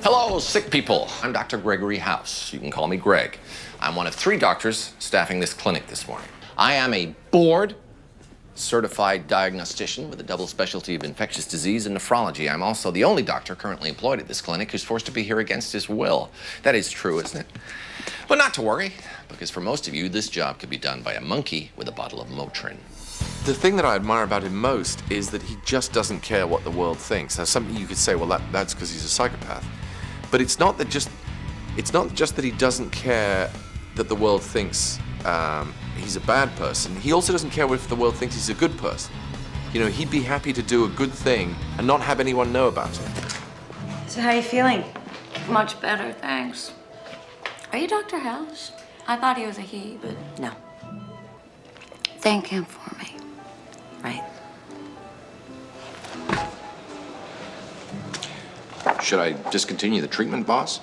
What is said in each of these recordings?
Hello, sick people. I'm Dr. Gregory House. You can call me Greg. I'm one of 3 doctors staffing this clinic this morning. I am a board certified diagnostician with a double specialty of infectious disease and nephrology. I'm also the only doctor currently employed at this clinic who's forced to be here against his will. That is true, isn't it? But not to worry, because for most of you, this job could be done by a monkey with a bottle of Motrin. The thing that I admire about him most is that he just doesn't care what the world thinks. Now, something you could say, well, that's because he's a psychopath. But it's not just that he doesn't care that the world thinks he's a bad person. He also doesn't care if the world thinks he's a good person. You know, he'd be happy to do a good thing and not have anyone know about it. So how are you feeling? Much better, thanks. Are you Dr. House? I thought he was a he, but No. thank him for me. Right. Should I discontinue the treatment, boss?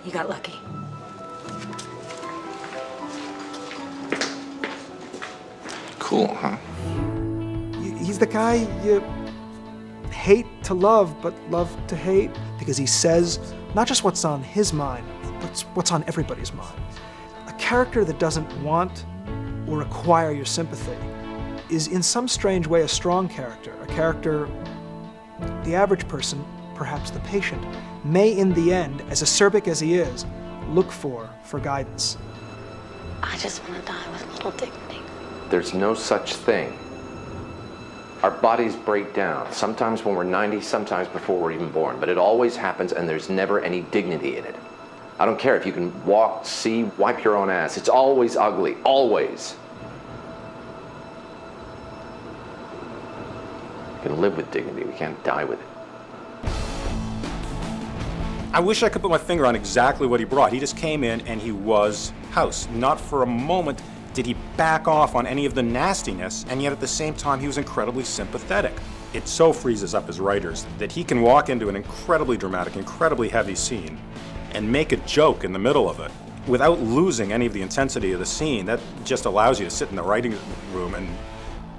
You got lucky. Cool, huh? He's the guy you hate to love, but love to hate, because he says not just what's on his mind, but what's on everybody's mind. A character that doesn't want or require your sympathy is in some strange way a strong character, a character the average person, perhaps the patient, may in the end, as acerbic as he is, look for guidance. I just want to die with little dignity. There's no such thing. Our bodies break down, sometimes when we're 90, sometimes before we're even born, but it always happens and there's never any dignity in it. I don't care if you can walk, see, wipe your own ass. It's always ugly, always. We can live with dignity, we can't die with it. I wish I could put my finger on exactly what he brought. He just came in and he was House. Not for a moment did he back off on any of the nastiness, and yet at the same time he was incredibly sympathetic. It so freezes up his writers that he can walk into an incredibly dramatic, incredibly heavy scene and make a joke in the middle of it without losing any of the intensity of the scene. That just allows you to sit in the writing room and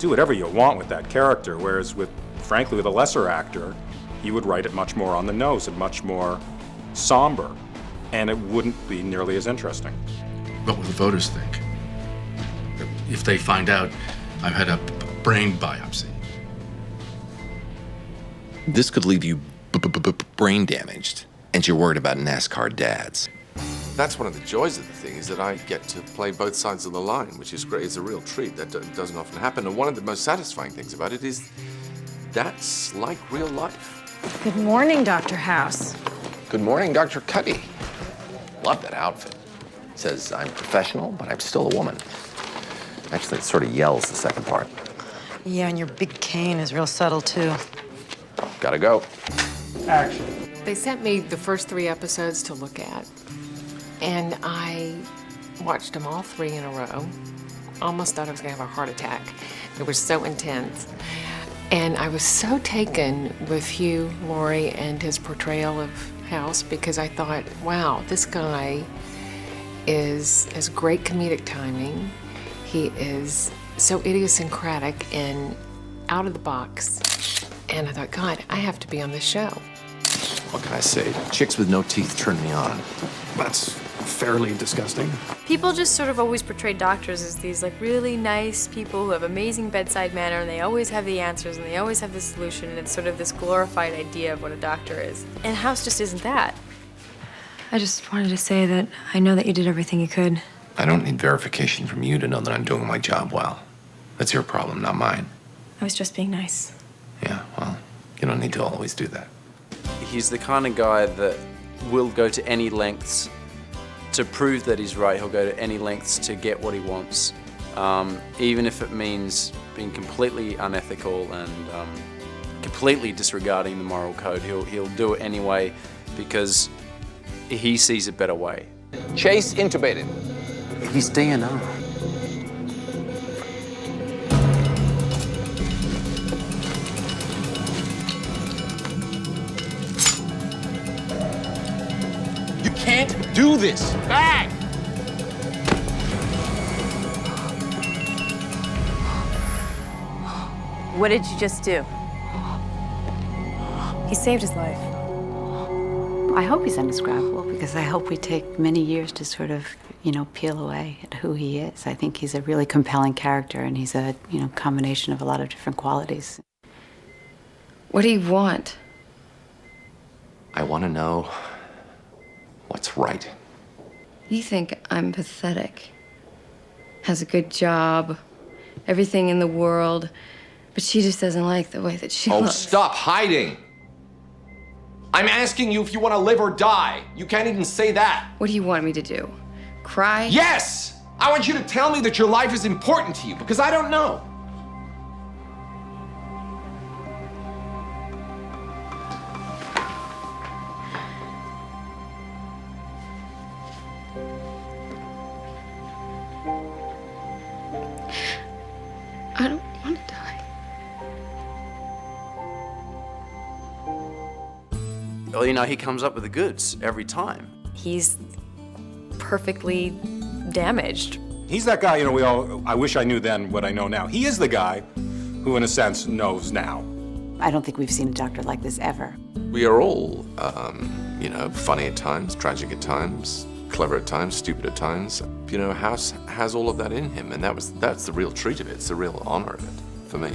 do whatever you want with that character, whereas frankly, with a lesser actor, you would write it much more on the nose and much more somber, and it wouldn't be nearly as interesting. What will the voters think? If they find out I've had a brain biopsy. This could leave you brain damaged, and you're worried about NASCAR dads. That's one of the joys of the thing, is that I get to play both sides of the line, which is great. It's a real treat. That doesn't often happen. And one of the most satisfying things about it is that's like real life. Good morning, Dr. House. Good morning, Dr. Cuddy. Love that outfit. It says I'm professional, but I'm still a woman. Actually, it sort of yells the second part. Yeah, and your big cane is real subtle, too. Gotta go. Action. They sent me the first 3 episodes to look at, and I watched them all 3 in a row. Almost thought I was gonna have a heart attack. It was so intense. And I was so taken with Hugh Laurie and his portrayal of House, because I thought, wow, this guy has great comedic timing. He is so idiosyncratic and out of the box. And I thought, God, I have to be on this show. What can I say? Chicks with no teeth turn me on. That's fairly disgusting. People just sort of always portray doctors as these like really nice people who have amazing bedside manner, and they always have the answers and they always have the solution, and it's sort of this glorified idea of what a doctor is. And House just isn't that. I just wanted to say that I know that you did everything you could. I don't need verification from you to know that I'm doing my job well. That's your problem, not mine. I was just being nice. Yeah, well, you don't need to always do that. He's the kind of guy that will go to any lengths to prove that he's right. He'll go to any lengths to get what he wants, even if it means being completely unethical and completely disregarding the moral code. He'll do it anyway because he sees a better way. Chase intubated. He's DNR. You can't do this. Bang! What did you just do? He saved his life. I hope he's indescribable because I hope we take many years to sort of, peel away at who he is. I think he's a really compelling character and he's a, combination of a lot of different qualities. What do you want? I want to know what's right. You think I'm pathetic. Has a good job, everything in the world, but she just doesn't like the way that she Oh, looks. stop hiding! I'm asking you if you want to live or die. You can't even say that. What do you want me to do? Cry? Yes! I want you to tell me that your life is important to you, because I don't know. I don't want to die. Well, he comes up with the goods every time. He's perfectly damaged. He's that guy, I wish I knew then what I know now. He is the guy who, in a sense, knows now. I don't think we've seen a doctor like this ever. We are all, funny at times, tragic at times, clever at times, stupid at times. House has all of that in him, and that's the real treat of it. It's the real honor of it for me.